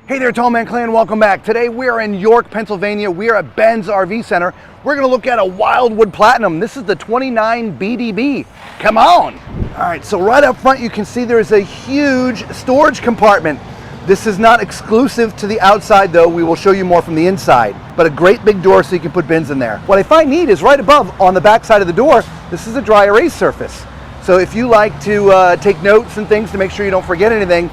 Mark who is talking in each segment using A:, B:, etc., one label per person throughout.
A: Hey there, Tall Man Clan, welcome back. Today we're in York, Pennsylvania. We're at Ben's RV Center. We're gonna look at a Wildwood Platinum. This is the 29BDB. Come on. All right, so right up front you can see there's a huge storage compartment. This is not exclusive to the outside though. We will show you more from the inside, but a great big door so you can put bins in there. What I find neat is right above on the back side of the door, this is a dry erase surface. So if you like to take notes and things to make sure you don't forget anything,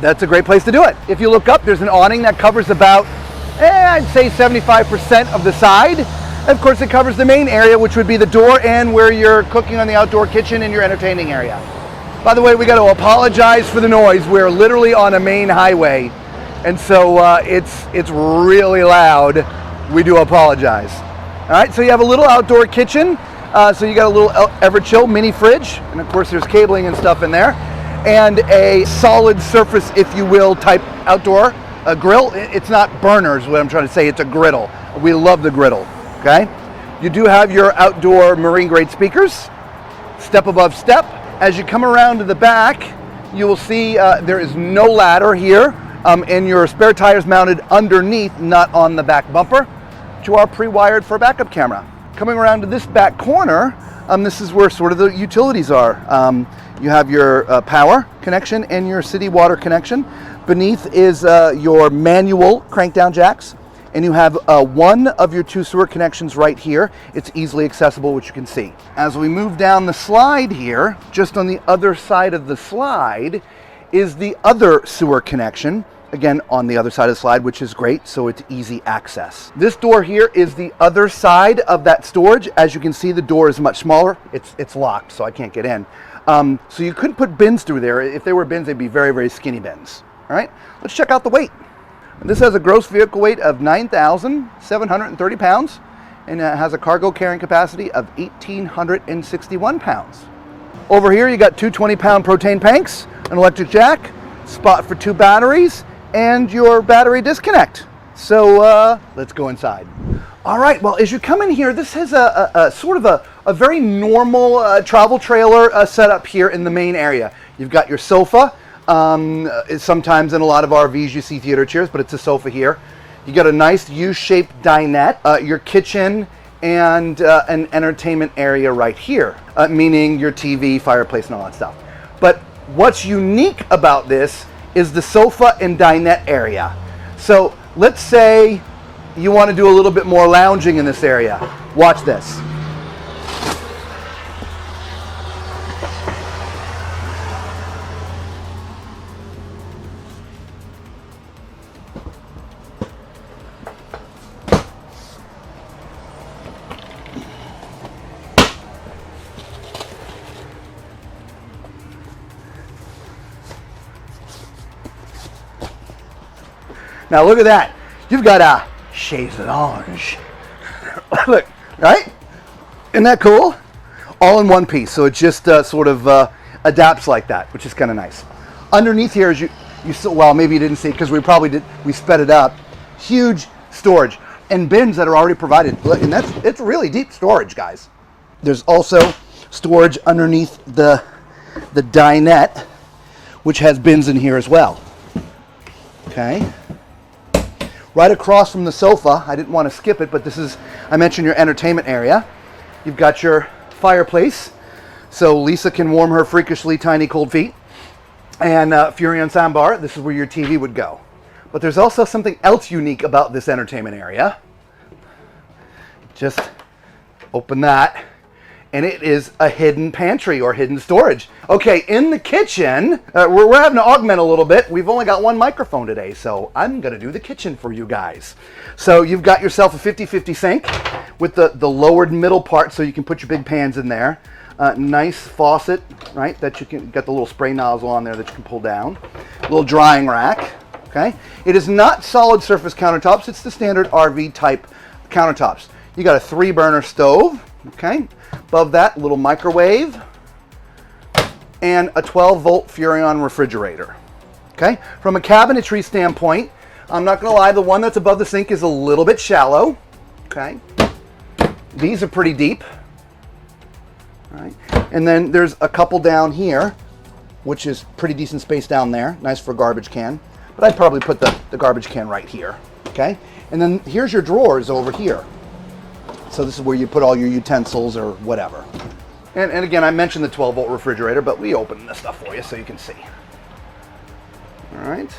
A: that's a great place to do it. If you look up, there's an awning that covers about, I'd say 75% of the side. And of course, it covers the main area, which would be the door and where you're cooking on the outdoor kitchen and your entertaining area. By the way, we got to apologize for the noise. We're literally on a main highway, and so it's really loud. We do apologize. All right, so you have a little outdoor kitchen. So you got a little Everchill mini fridge, and of course there's cabling and stuff in there. And a solid surface, if you will, type outdoor grill. It's not burners, what I'm trying to say, it's a griddle. We love the griddle, okay? You do have your outdoor marine grade speakers, step above step. As you come around to the back, you will see there is no ladder here, and your spare tires mounted underneath, not on the back bumper, but you are pre-wired for a backup camera. Coming around to this back corner, this is where sort of the utilities are. You have your power connection and your city water connection. Beneath is your manual crank down jacks, and you have one of your two sewer connections right here. It's easily accessible, which you can see. As we move down the slide here, just on the other side of the slide is the other sewer connection. Again, on the other side of the slide, which is great, so it's easy access. This door here is the other side of that storage. As you can see, the door is much smaller. It's locked, so I can't get in. So you couldn't put bins through there. If they were bins, they'd be very, very skinny bins. All right, let's check out the weight. This has a gross vehicle weight of 9,730 pounds, and it has a cargo carrying capacity of 1,861 pounds. Over here, you got two 20-pound propane tanks, an electric jack, spot for two batteries, and your battery disconnect. So let's go inside. All right, well, as you come in here, this has a sort of a very normal travel trailer setup here in the main area. You've got your sofa. Sometimes in a lot of RVs you see theater chairs, but it's a sofa here. You got a nice U-shaped dinette, your kitchen, and an entertainment area right here, meaning your TV, fireplace, and all that stuff. But what's unique about this is the sofa and dinette area. So let's say you want to do a little bit more lounging in this area. Watch this. Now look at that. You've got a chaise lounge. Look, right? Isn't that cool? All in one piece. So it just sort of adapts like that, which is kind of nice. Underneath here, as you saw, well, maybe you didn't see it because we sped it up. Huge storage and bins that are already provided. And it's really deep storage, guys. There's also storage underneath the dinette, which has bins in here as well. Okay. Right across from the sofa, I didn't want to skip it, but this is, I mentioned your entertainment area. You've got your fireplace, so Lisa can warm her freakishly tiny cold feet. And Furion soundbar, this is where your TV would go. But there's also something else unique about this entertainment area. Just open that, and it is a hidden pantry or hidden storage. Okay, in the kitchen, we're having to augment a little bit. We've only got one microphone today, so I'm gonna do the kitchen for you guys. So you've got yourself a 50-50 sink with the lowered middle part so you can put your big pans in there. Nice faucet, right, that you can get the little spray nozzle on there that you can pull down. Little drying rack, okay? It is not solid surface countertops, it's the standard RV type countertops. You got a 3-burner stove, okay? Above that, a little microwave and a 12-volt Furion refrigerator. Okay? From a cabinetry standpoint, I'm not going to lie, the one that's above the sink is a little bit shallow. Okay? These are pretty deep. All right? And then there's a couple down here, which is pretty decent space down there. Nice for a garbage can. but I'd probably put the garbage can right here, okay? And then here's your drawers over here. So this is where you put all your utensils or whatever. And again, I mentioned the 12-volt refrigerator, but we opened this stuff for you so you can see. All right.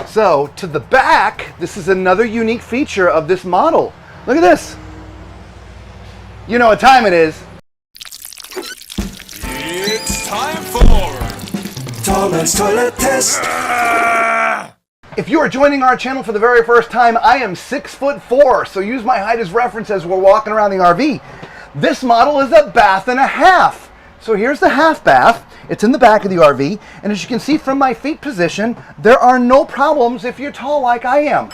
A: So to the back, this is another unique feature of this model. Look at this. You know what time it is.
B: It's time for Tom's Toilet Test.
A: If you are joining our channel for the very first time, I am 6'4", so use my height as reference as we're walking around the RV. This model is a bath and a half. So here's the half bath. It's in the back of the RV, and as you can see from my feet position, there are no problems if you're tall like I am.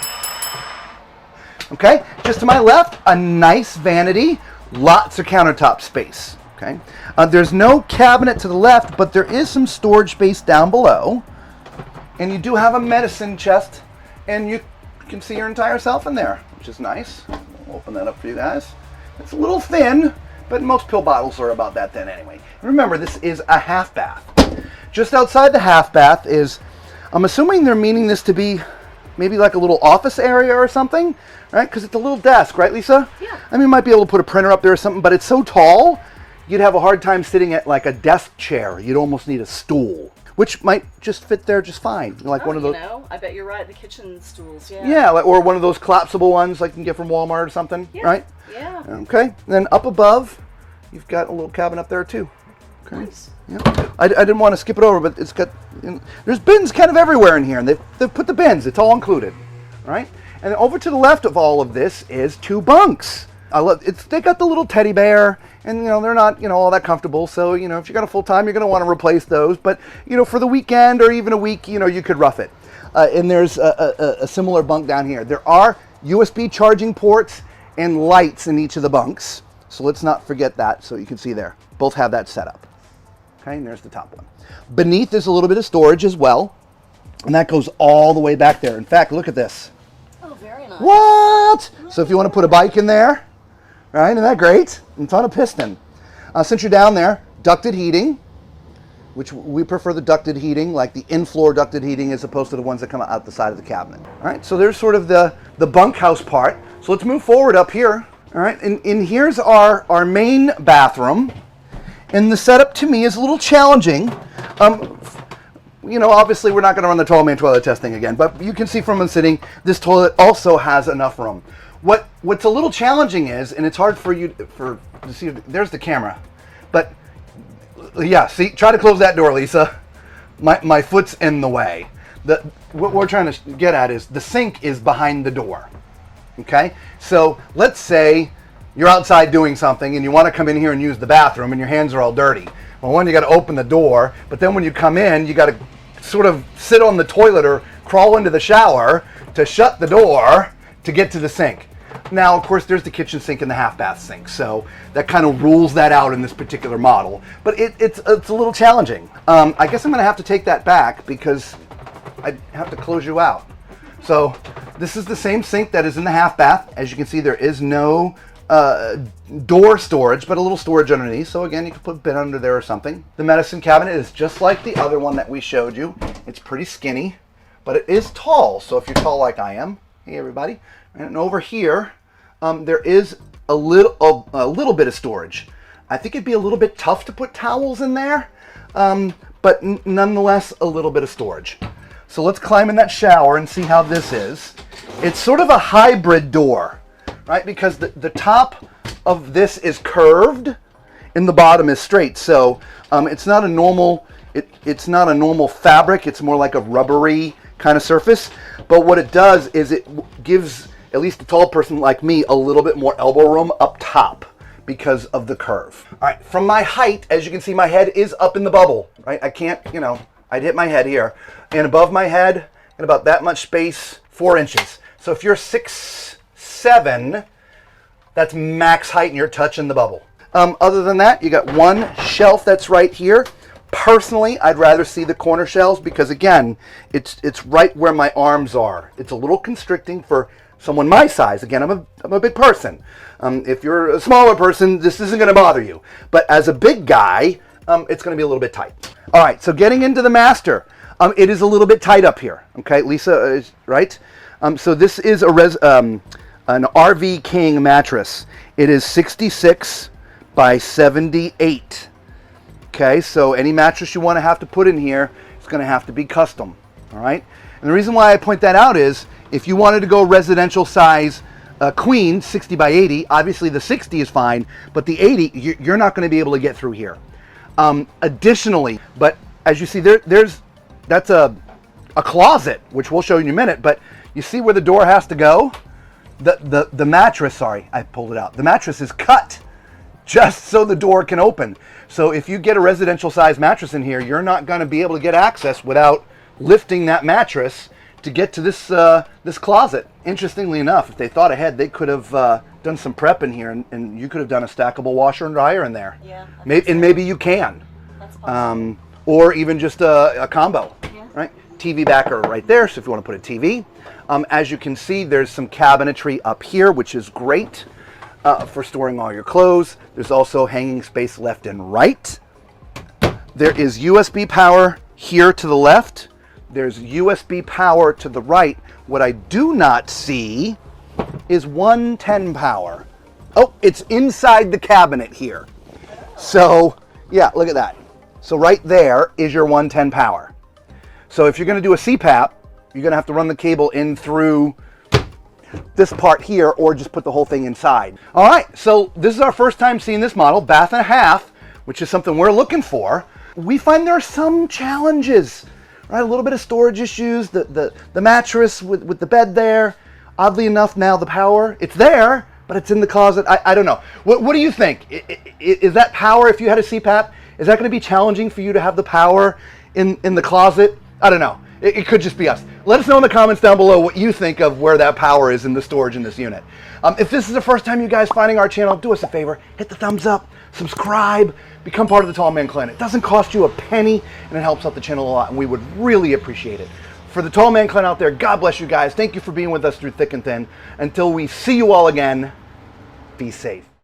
A: Okay, just to my left, a nice vanity, lots of countertop space. Okay, there's no cabinet to the left, but there is some storage space down below, and you do have a medicine chest, and you can see your entire self in there, which is nice. I'll open that up for you guys. It's a little thin, but most pill bottles are about that thin anyway. Remember, this is a half bath. Just outside the half bath is, I'm assuming they're meaning this to be maybe like a little office area or something, right? Because it's a little desk, right, Lisa?
C: Yeah.
A: I mean, you might be able to put a printer up there or something, but it's so tall, you'd have a hard time sitting at like a desk chair. You'd almost need a stool, which might just fit there just fine. Like one of those.
C: You know, I bet you're right. The kitchen stools, yeah.
A: Yeah, like, or one of those collapsible ones like you can get from Walmart or something,
C: Yeah.
A: right?
C: Yeah.
A: Okay. Then up above, you've got a little cabin up there too. Okay.
C: Nice.
A: Yeah. I didn't want to skip it over, but it's got, there's bins kind of everywhere in here, and they've put the bins. It's all included, right? And over to the left of all of this is two bunks. They got the little teddy bear, and they're not all that comfortable. So if you got a full time, you're going to want to replace those. But for the weekend or even a week, you could rough it. And there's a similar bunk down here. There are USB charging ports and lights in each of the bunks. So let's not forget that. So you can see there, both have that set up. Okay, and there's the top one. Beneath is a little bit of storage as well, and that goes all the way back there. In fact, look at this.
C: Oh, very nice.
A: What? So if you want to put a bike in there, right? Isn't that great? It's on a piston. Since you're down there, ducted heating, which we prefer the ducted heating, like the in-floor ducted heating as opposed to the ones that come out the side of the cabinet. All right, so there's sort of the bunkhouse part. So let's move forward up here. All right, and here's our main bathroom. And the setup to me is a little challenging. Obviously we're not going to run the tall man toilet testing again, but you can see from sitting, this toilet also has enough room. What's a little challenging is, and it's hard for you to see, there's the camera, but yeah, see, try to close that door, Lisa. My foot's in the way. What we're trying to get at is the sink is behind the door. Okay, so let's say you're outside doing something and you want to come in here and use the bathroom and your hands are all dirty. Well, one, you got to open the door, but then when you come in, you got to sort of sit on the toilet or crawl into the shower to shut the door to get to the sink. Now, of course, there's the kitchen sink and the half bath sink, so that kind of rules that out in this particular model. But it's a little challenging. I guess I'm going to have to take that back because I have to close you out. So this is the same sink that is in the half bath. As you can see, there is no door storage, but a little storage underneath. So again, you can put a bin under there or something. The medicine cabinet is just like the other one that we showed you. It's pretty skinny, but it is tall. So if you're tall like I am, hey everybody. And over here, there is a little bit of storage. I think it'd be a little bit tough to put towels in there, but nonetheless, a little bit of storage. So let's climb in that shower and see how this is. It's sort of a hybrid door, right? Because the top of this is curved and the bottom is straight. So it's not a normal fabric. It's more like a rubbery kind of surface. But what it does is it gives at least a tall person like me a little bit more elbow room up top because of the curve. All right, from my height, as you can see, my head is up in the bubble, right? I can't, I'd hit my head here. And above my head, and about that much space, 4 inches. So if you're 6'7", that's max height and you're touching the bubble. Other than that, you got one shelf that's right here. Personally, I'd rather see the corner shelves because again, it's right where my arms are. It's a little constricting for someone my size. Again, I'm a big person. If you're a smaller person, this isn't going to bother you. But as a big guy, it's going to be a little bit tight. All right, so getting into the master. It is a little bit tight up here. Okay, Lisa is right. So this is an RV King mattress. It is 66 by 78. Okay, so any mattress you want to have to put in here, it's going to have to be custom. All right, and the reason why I point that out is if you wanted to go residential size queen, 60 by 80, obviously the 60 is fine, but the 80, you're not going to be able to get through here. Additionally, but as you see, that's a closet, which we'll show you in a minute, but you see where the door has to go? The mattress, sorry, I pulled it out. The mattress is cut just so the door can open. So if you get a residential size mattress in here, you're not going to be able to get access without lifting that mattress to get to this closet. Interestingly enough, if they thought ahead, they could have done some prep in here, and you could have done a stackable washer and dryer in there.
C: Yeah.
A: Maybe you can.
C: That's possible.
A: Or even just a combo.
C: Yeah.
A: Right? TV backer right there, so if you want to put a TV. As you can see, there's some cabinetry up here, which is great for storing all your clothes. There's also hanging space left and right. There is USB power here to the left. There's USB power to the right. What I do not see is 110 power. Oh, it's inside the cabinet here. So, yeah, look at that. So right there is your 110 power. So if you're going to do a CPAP, you're going to have to run the cable in through this part here, or just put the whole thing inside. All right, so this is our first time seeing this model, bath and a half, which is something we're looking for. We find there are some challenges, right? A little bit of storage issues, the mattress with the bed there. Oddly enough, now the power, it's there, but it's in the closet. I don't know. What do you think? Is that power, if you had a CPAP, is that going to be challenging for you to have the power in the closet? I don't know. It could just be us. Let us know in the comments down below what you think of where that power is in the storage in this unit. If this is the first time you guys finding our channel, do us a favor, hit the thumbs up, subscribe, become part of the Tall Man Clan. It doesn't cost you a penny, and it helps out the channel a lot, and we would really appreciate it. For the Tall Man Clan out there, God bless you guys. Thank you for being with us through thick and thin. Until we see you all again, be safe.